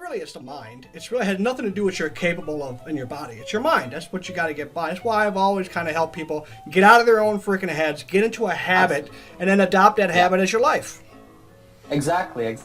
really it's the mind. It's really has nothing to do with what you're capable of in your body. It's your mind. That's what you got to get by. That's why I've always kind of helped people get out of their own freaking heads, get into a habit, and then adopt that habit as your life. Exactly.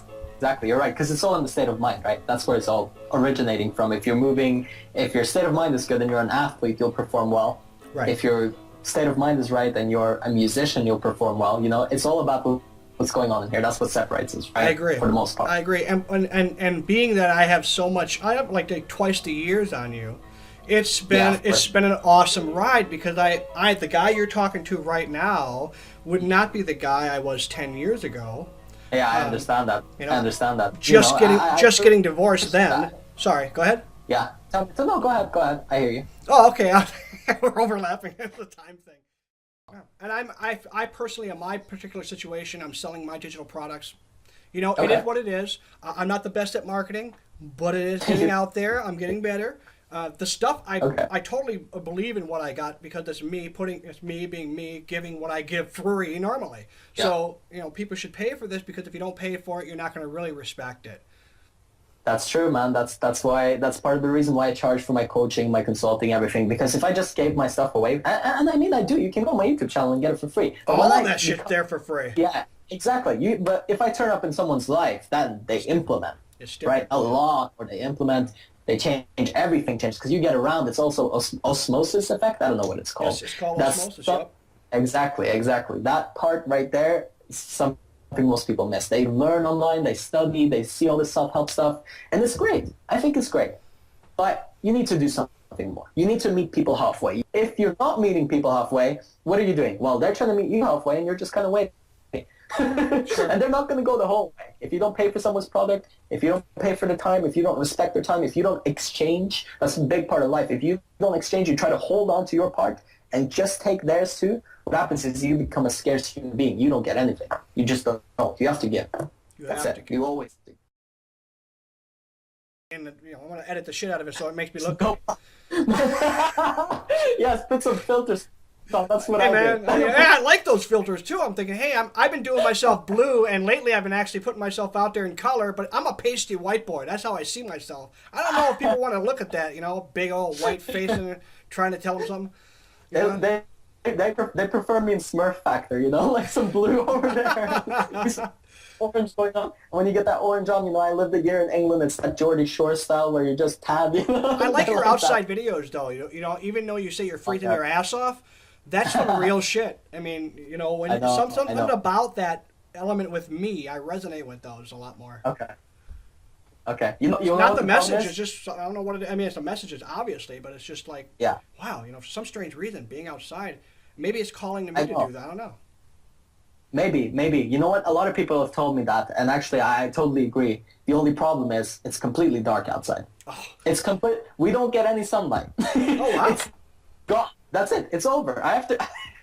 You're right, because it's all in the state of mind, right? That's where it's all originating from. If your state of mind is good and you're an athlete, you'll perform well. Right. If your state of mind is right and you're a musician, you'll perform well. You know, it's all about what's going on in here. That's what separates us, right? I agree. For the most part. I agree. And being that I have so much, I have like twice the years on you. It's been an awesome ride because the guy you're talking to right now would not be the guy I was 10 years ago. Yeah, I understand that. You know, I understand that. Getting divorced then. That. Sorry, go ahead. Yeah. No, go ahead. I hear you. Oh, okay. We're overlapping. It's a time thing. And I personally, in my particular situation, I'm selling my digital products. You know, It is what it is. I'm not the best at marketing, but it is getting out there. I'm getting better. The stuff I totally believe in what I got because it's me being me, giving what I give free normally. Yeah. So, you know, people should pay for this because if you don't pay for it, you're not going to really respect it. That's true, man. That's part of the reason why I charge for my coaching, my consulting, everything. Because if I just gave my stuff away, and I mean I do, you can go on my YouTube channel and get it for free. But all that shit's there for free. Yeah, exactly. But if I turn up in someone's life, then they implement, right? A law, or they implement, they change, everything changes. Because you get around, it's also osmosis effect. I don't know what it's called. Yes, it's called osmosis, yep. Exactly. That part right there is something most people miss. They learn online, they study, they see all this self-help stuff, and it's great. I think it's great. But you need to do something more. You need to meet people halfway. If you're not meeting people halfway, what are you doing? Well, they're trying to meet you halfway, and you're just kind of waiting. Sure. And they're not going to go the whole way. If you don't pay for someone's product, if you don't pay for the time, if you don't respect their time, if you don't exchange, that's a big part of life. If you don't exchange, you try to hold on to your part and just take theirs too, what happens is you become a scarce human being. You don't get anything. You just don't know. You have to give. That's it. You always do. And I'm going to edit the shit out of it so it makes me look good. Yes, put some filters. So that's what I do. I like those filters too. I'm thinking, hey, I've been doing myself blue, and lately I've been actually putting myself out there in color, but I'm a pasty white boy. That's how I see myself. I don't know if people want to look at that, big old white face and trying to tell them something. They prefer me in Smurf Factor, like some blue over there. Orange going on. And when you get that orange on, I lived a year in England. It's that Geordie Shore style where you're just tab. I like your outside videos, though. Even though you say you're freezing your ass off, that's some real shit. I mean, when something about that element with me, I resonate with those a lot more. Okay. It's not the message. It's just, I don't know what it is. I mean, it's the messages, obviously, but it's just like, wow, for some strange reason, being outside, maybe it's calling to me to do that. I don't know. Maybe. You know what? A lot of people have told me that, and actually, I totally agree. The only problem is it's completely dark outside. Oh. It's complete. We don't get any sunlight. Oh, wow. It's gone. That's it. It's over. I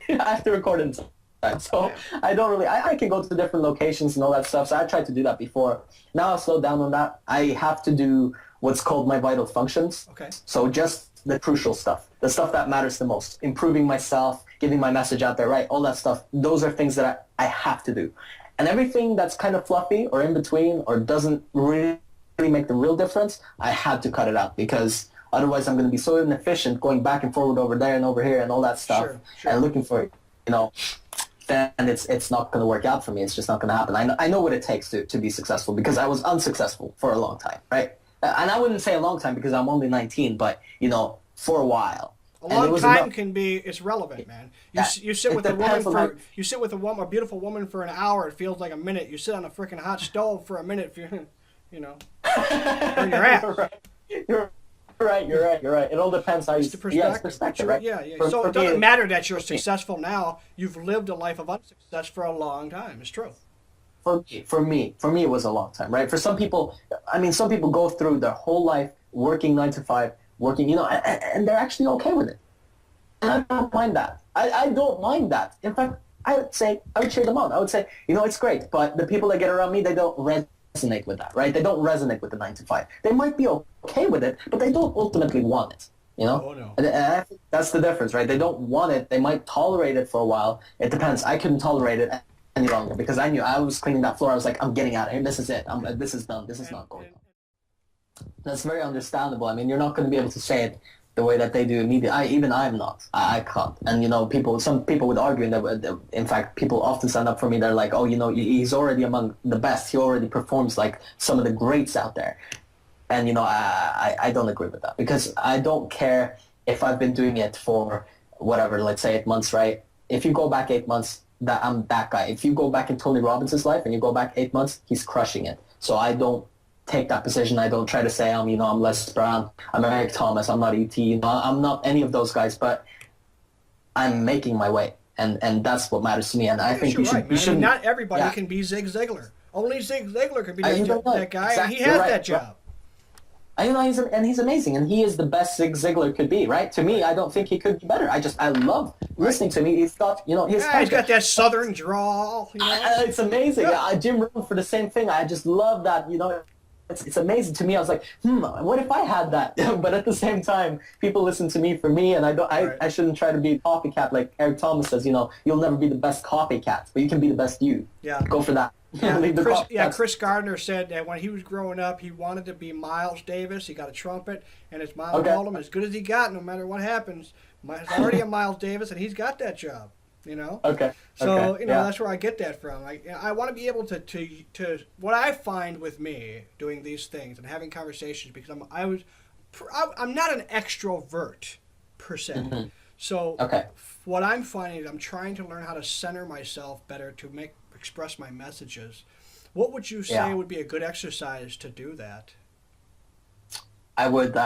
have to record inside. So I don't really, I can go to different locations and all that stuff. So I tried to do that before. Now I've slowed down on that. I have to do what's called my vital functions. Okay. So just the crucial stuff, the stuff that matters the most, improving myself, getting my message out there, right? All that stuff. Those are things that I have to do. And everything that's kind of fluffy or in between or doesn't really make the real difference, I had to cut it out because otherwise I'm going to be so inefficient going back and forward over there and over here and all that stuff and looking for, then it's not going to work out for me. It's just not going to happen. I know what it takes to be successful because I was unsuccessful for a long time, right? And I wouldn't say a long time because I'm only 19, but, for a while. A long time it's relevant, man. You sit with a woman a beautiful woman for an hour, it feels like a minute. You sit on a freaking hot stove for a minute, burn your ass. You're right. It all depends how you see it. Yeah, it's perspective, right? Yeah. So it doesn't matter that you're successful now. You've lived a life of unsuccess for a long time. It's true. For me, it was a long time, right? For some people, some people go through their whole life working 9 to 5, working, and they're actually okay with it. And I don't mind that. I don't mind that. In fact, I would cheer them on. I would say, it's great, but the people that get around me, they don't resonate with that, right? They don't resonate with the 9 to 5. They might be okay with it, but they don't ultimately want it, Oh, no. And I think that's the difference, right? They don't want it. They might tolerate it for a while. It depends. I couldn't tolerate it any longer because I knew I was cleaning that floor. I was like, I'm getting out of here. This is it. This is done. This is not going on. That's very understandable. I mean, you're not going to be able to say it the way that they do immediately. Even I'm not. I can't. And, some people would argue, that, in fact, people often stand up for me. They're like, oh, he's already among the best. He already performs like some of the greats out there. And, I don't agree with that, because I don't care if I've been doing it for whatever, let's say 8 months, right? If you go back 8 months, that I'm that guy. If you go back in Tony Robbins' life and you go back 8 months, he's crushing it. So I don't take that position. I don't try to say I'm Les Brown, I'm Eric Thomas, I'm not E.T., I'm not any of those guys, but I'm making my way, and that's what matters to me. And I think you should. Right, I mean, not everybody can be Zig Ziglar. Only Zig Ziglar can be that guy, exactly. and he has that job. He's amazing, and he is the best Zig Ziglar could be, right? To me, I don't think he could be better. I love listening to me. He's got, he's got that southern drawl. It's amazing. Yeah. Jim Rohn for the same thing. I just love that, It's amazing to me. I was like, what if I had that? But at the same time, people listen to me for me, and I shouldn't try to be a copycat. Like Eric Thomas says, you'll never be the best copycat, but you can be the best you. Yeah. Go for that. Chris Gardner said that when he was growing up, he wanted to be Miles Davis. He got a trumpet, and his mom told him, as good as he got, no matter what happens, he's already a Miles Davis, and he's got that job. Okay. So that's where I get that from. I want to be able to what I find with me doing these things and having conversations, because I'm not an extrovert per se. Mm-hmm. So what I'm finding is I'm trying to learn how to center myself better to express my messages. What would you say would be a good exercise to do that? I would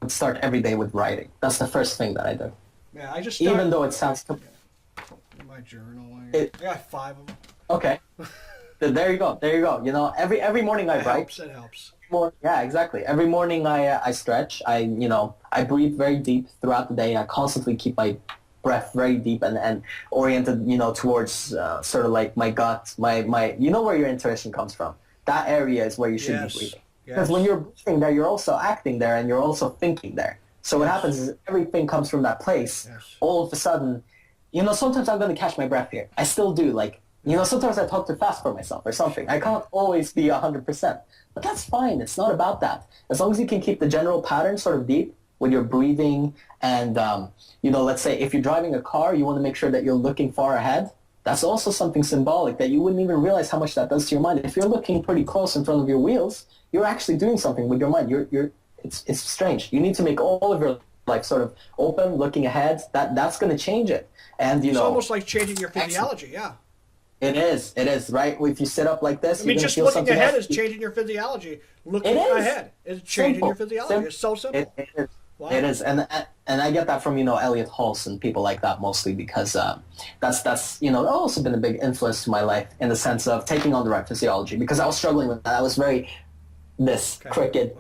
start every day with writing. That's the first thing that I do. Yeah, I just even though it sounds. My journal. I got 5 of them. Okay. There you go. Every morning I write. That helps. Yeah, exactly. Every morning I stretch. I breathe very deep throughout the day. I constantly keep my breath very deep and oriented, towards sort of like my gut, my where your intuition comes from. That area is where you should be breathing. Because when you're breathing there, you're also acting there, and you're also thinking there. So what happens is everything comes from that place. Yes. All of a sudden, sometimes I'm going to catch my breath here. I still do. Sometimes I talk too fast for myself or something. I can't always be 100%. But that's fine. It's not about that. As long as you can keep the general pattern sort of deep with your breathing and, let's say if you're driving a car, you want to make sure that you're looking far ahead. That's also something symbolic that you wouldn't even realize how much that does to your mind. If you're looking pretty close in front of your wheels, you're actually doing something with your mind. It's strange. You need to make all of your life sort of open, looking ahead. That's going to change it. And it's almost like changing your physiology. Yeah. It is, right? If you sit up like this, I mean, just looking ahead is changing your physiology. Looking ahead is changing your physiology. It's so simple. It is. Wow. It is, and I get that from Elliot Hulse and people like that mostly, because that's also been a big influence to my life in the sense of taking on the right physiology, because I was struggling with that. I was very crooked,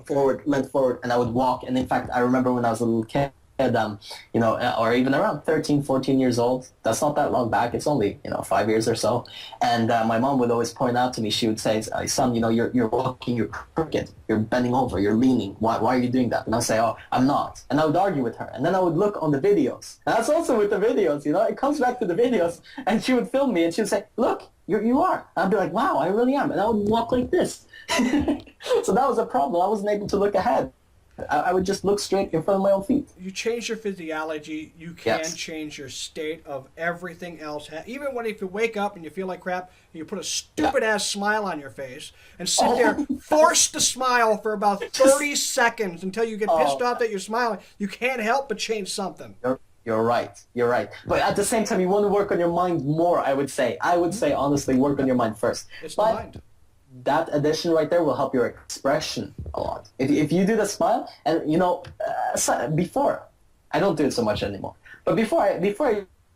leant forward, and I would walk. And in fact, I remember when I was a little kid, or even around 13, 14 years old. That's not that long back. It's only 5 years or so. And my mom would always point out to me. She would say, "Son, you're walking, you're crooked, you're bending over, you're leaning. Why are you doing that?" And I'd say, "Oh, I'm not." And I would argue with her. And then I would look on the videos. And that's also with the videos. It comes back to the videos. And she would film me, and she would say, "Look, you are." And I'd be like, "Wow, I really am." And I would walk like this. So that was a problem. I wasn't able to look ahead. I would just look straight in front of my own feet. You change your physiology, you can change your state of everything else. Even if you wake up and you feel like crap, you put a stupid-ass smile on your face and sit there, force the smile for about 30 seconds until you get pissed off that you're smiling. You can't help but change something. You're right. But at the same time, you want to work on your mind more, I would say. Honestly, work on your mind first. It's the mind. That addition right there will help your expression a lot. If you do the smile, and before, I don't do it so much anymore, but before I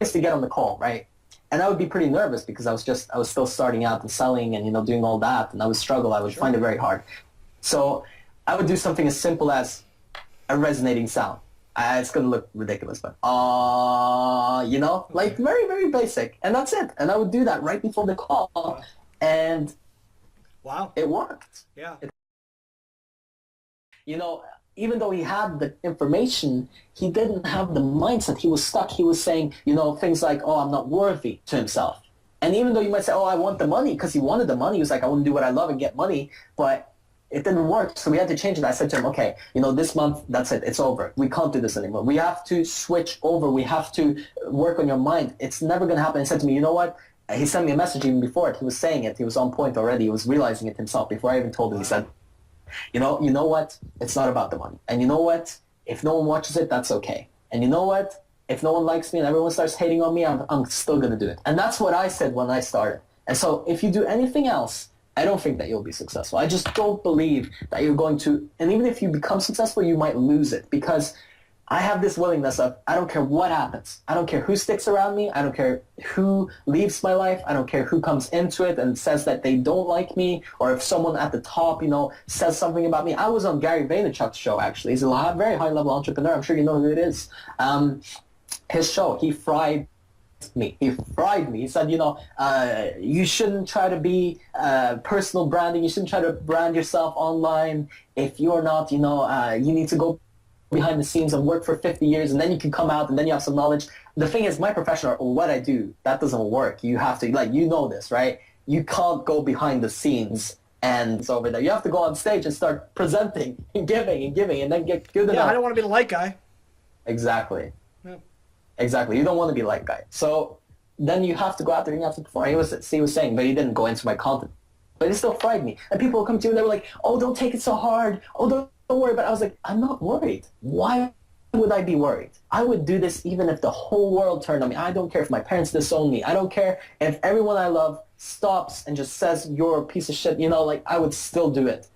used to get on the call, right, and I would be pretty nervous because I was still starting out and selling and doing all that, and I would struggle. I would find it very hard. So I would do something as simple as a resonating sound. It's gonna look ridiculous, but like very, very basic, and that's it. And I would do that right before the call, and wow, it worked. Yeah. Even though he had the information, he didn't have the mindset. He was stuck. He was saying, things like, "Oh, I'm not worthy," to himself. And even though you might say, "Oh, I want the money," because he wanted the money, he was like, "I want to do what I love and get money," but it didn't work, so we had to change it. I said to him, okay, this month, that's it. It's over. We can't do this anymore. We have to switch over. We have to work on your mind. It's never going to happen. He said to me, you know what? He sent me a message even before it. He was saying it. He was on point already. He was realizing it himself before I even told him. He said, you know what? It's not about the money. And you know what? If no one watches it, that's okay. And you know what? If no one likes me and everyone starts hating on me, I'm still going to do it. And that's what I said when I started. And so if you do anything else, I don't think that you'll be successful. I just don't believe that you're going to, and even if you become successful, you might lose it, because I have this willingness of, I don't care what happens. I don't care who sticks around me. I don't care who leaves my life. I don't care who comes into it and says that they don't like me, or if someone at the top, says something about me. I was on Gary Vaynerchuk's show, actually. He's a very high-level entrepreneur. I'm sure you know who it is. His show, he fried me. He fried me. He said, you shouldn't try to be personal branding. You shouldn't try to brand yourself online. If you're not, you need to go behind the scenes and work for 50 years, and then you can come out and then you have some knowledge. The thing is, my profession, or what I do, that doesn't work. You have to, this, right? You can't go behind the scenes and it's over there. You have to go on stage and start presenting and giving and then get good enough. Yeah, I don't want to be the light guy. Exactly. Exactly. You don't want to be like guy. So then you have to go out there and you have to perform. He was saying, but he didn't go into my content. But it still fried me. And people would come to me and they were like, oh, don't take it so hard. Oh, don't worry. But I was like, I'm not worried. Why would I be worried? I would do this even if the whole world turned on me. I don't care if my parents disown me. I don't care if everyone I love stops and just says, you're a piece of shit. I would still do it.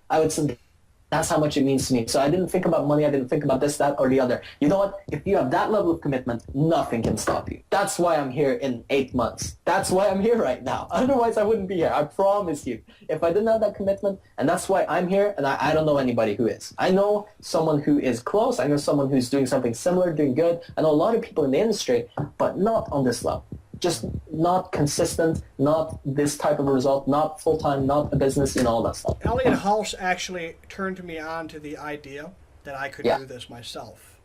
That's how much it means to me. So I didn't think about money. I didn't think about this, that, or the other. You know what? If you have that level of commitment, nothing can stop you. That's why I'm here in 8 months. That's why I'm here right now. Otherwise, I wouldn't be here. I promise you. If I didn't have that commitment, and that's why I'm here, and I don't know anybody who is. I know someone who is close. I know someone who's doing something similar, doing good. I know a lot of people in the industry, but not on this level. Just not consistent, not this type of a result, not full-time, not a business, all that stuff. Elliot Hulse actually turned me on to the idea that I could do this myself.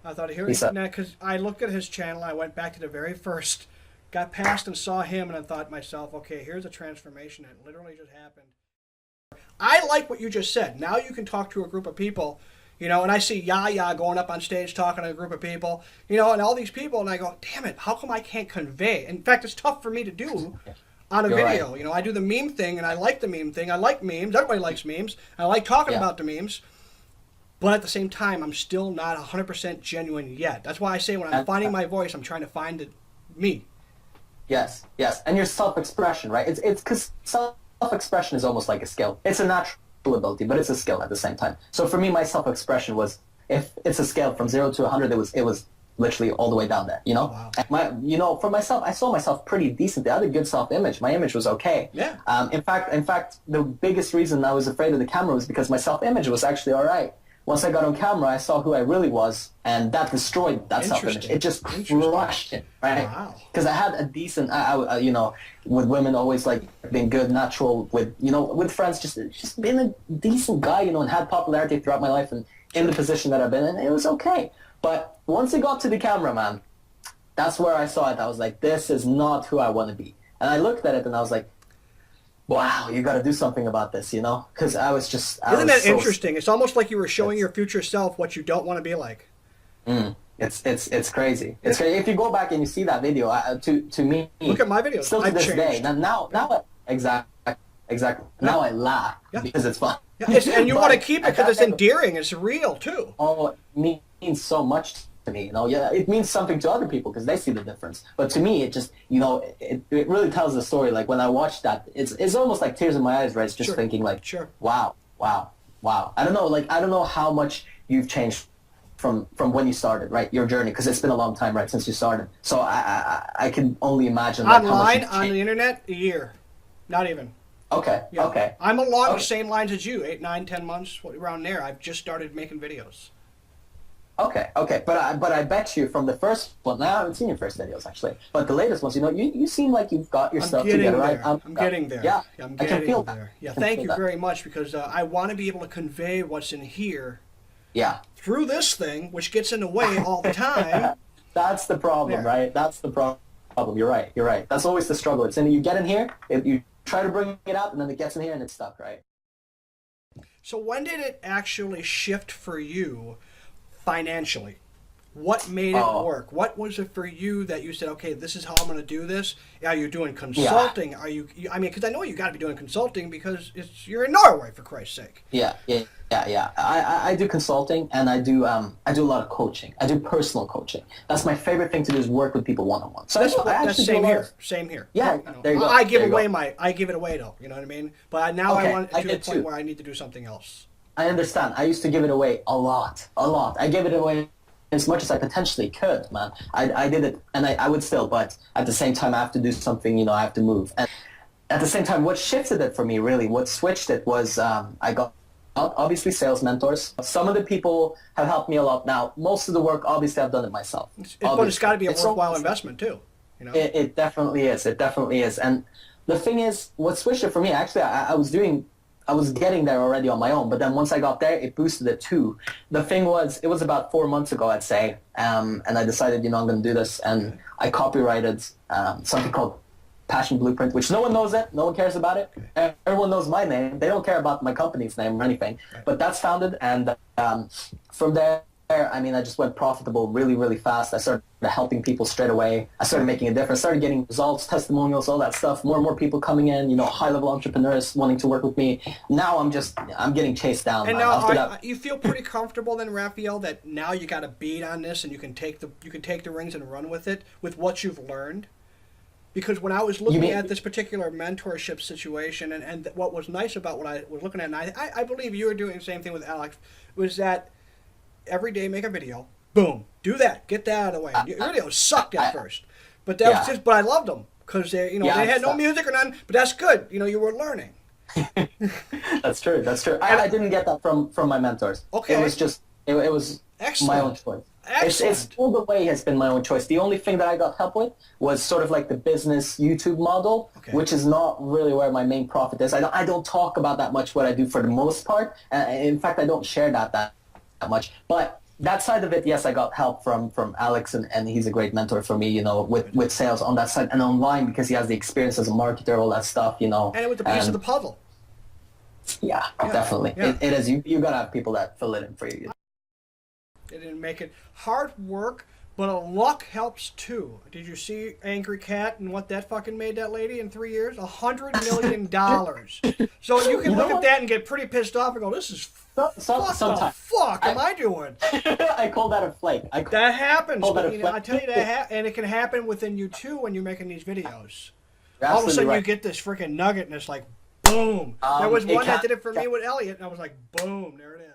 I thought, because I looked at his channel, I went back to the very first, got past and saw him, and I thought to myself, okay, here's a transformation that literally just happened. I like what you just said. Now you can talk to a group of people, and I see Yaya going up on stage talking to a group of people, and all these people, and I go, damn it, how come I can't convey? In fact, it's tough for me to do on a video. Right. I do the meme thing, and I like the meme thing. I like memes. Everybody likes memes. I like talking about the memes. But at the same time, I'm still not 100% genuine yet. That's why I say when I'm finding my voice, I'm trying to find me. Yes. And your self-expression, right? It's because self-expression is almost like a skill. It's a natural ability, but it's a skill at the same time. So for me, my self-expression was, if it's a scale from 0 to 100, it was literally all the way down there. Wow. And for myself, I saw myself pretty decent. I had a good self-image. My image was okay. Yeah. In fact, the biggest reason I was afraid of the camera was because my self-image was actually all right. Once I got on camera, I saw who I really was, and that destroyed that self-image. It just crushed it, right? Wow. Because I had a decent, with women always like being good, natural, with friends, just being a decent guy, and had popularity throughout my life and in the position that I've been in, it was okay. But once it got to the camera, man, that's where I saw it. I was like, this is not who I want to be. And I looked at it and I was like, wow, you got to do something about this, because I was just... Isn't that interesting? It's almost like you were showing your future self what you don't want to be like. It's crazy. It's crazy. If you go back and you see that video, to me... Look at my videos. Still to this day. Now, exactly. Now I laugh because it's fun. Yeah, and you want to keep it because it's endearing. It's real, too. Oh, it means so much to me, it means something to other people because they see the difference. But to me, it just, it really tells the story. Like when I watched that, it's almost like tears in my eyes, right? It's just thinking like, wow. I don't know how much you've changed from when you started, right? Your journey, because it's been a long time, right, since you started. So I can only imagine. Like, online, on the internet, a year, not even. Okay. Yeah. Okay. I'm along the same lines as you, 8, 9, 10 months, around there. I've just started making videos. Okay, but I bet you from the first one, now I haven't seen your first videos actually, but the latest ones, you seem like you've got your stuff together, right? I'm getting there. Yeah, I'm I can feel there. that. Yeah, thank you very much, because I want to be able to convey what's in here. Yeah. Through this thing, which gets in the way all the time. That's the problem, right? That's the problem. You're right. That's always the struggle. It's you get in here, you try to bring it out, and then it gets in here and it's stuck, right? So when did it actually shift for you financially? What made it work? What was it for you that you said, okay, this is how I'm going to do this? Are you doing consulting? Yeah. Are you? I mean, because I know you got to be doing consulting because you're in Norway, for Christ's sake. Yeah. I do consulting, and I do a lot of coaching. I do personal coaching. That's my favorite thing to do, is work with people one-on-one. So that's same here. Same here. Yeah, you know, there you go. I give it away though. You know what I mean? But now I want to the point too. where I need to do something else. I understand. I used to give it away a lot. I gave it away as much as I potentially could, man. I did it, and I would still, but at the same time, I have to do something, I have to move. And at the same time, what shifted it for me, really, what switched it was I got, obviously, sales mentors. Some of the people have helped me a lot. Now, most of the work, obviously, I've done it myself. But it's got to be a worthwhile investment, too. It definitely is. It definitely is. And the thing is, what switched it for me, actually, I was getting there already on my own, but then once I got there, it boosted it too. The thing was, it was about 4 months ago, I'd say, and I decided, I'm going to do this, and I copyrighted something called Passion Blueprint, which no one knows it, no one cares about it. Everyone knows my name. They don't care about my company's name or anything, but that's founded, and from there, I mean, I just went profitable really, really fast. I started helping people straight away. I started making a difference, started getting results, testimonials, all that stuff. More and more people coming in, high-level entrepreneurs wanting to work with me. Now I'm getting chased down. And now you feel pretty comfortable then, Raphael, that now you got a beat on this and you can take the rings and run with it, with what you've learned? Because when I was looking at this particular mentorship situation, and what was nice about what I was looking at, and I believe you were doing the same thing with Alex, was that every day make a video, boom, do that, get that out of the way. Your videos sucked at first, but that was but I loved them because they had no music or nothing. But that's good, you were learning. That's true. I didn't get that from my mentors. Okay, it was just it was excellent. My own choice. Excellent. It's all the way has been my own choice. The only thing that I got help with was sort of like the business YouTube model, which is not really where my main profit is. I don't talk about that much what I do for the most part. In fact, I don't share that much. But that side of it, yes, I got help from Alex, and he's a great mentor for me, with sales on that side and online, because he has the experience as a marketer, all that stuff, And it was the piece of the puzzle. Yeah, definitely. Yeah. It is. You got to have people that fill it in for you. It didn't make it. Hard work, but luck helps too. Did you see Angry Cat and what that fucking made that lady in 3 years? $100 million. So you can look at that and get pretty pissed off and go, this is what the fuck am I doing? I call that a flake. That happens. I tell you that, and it can happen within you too when you're making these videos. All of a sudden you get this freaking nugget and it's like, boom. There was one that did it for me with Elliot, and I was like, boom, there it is.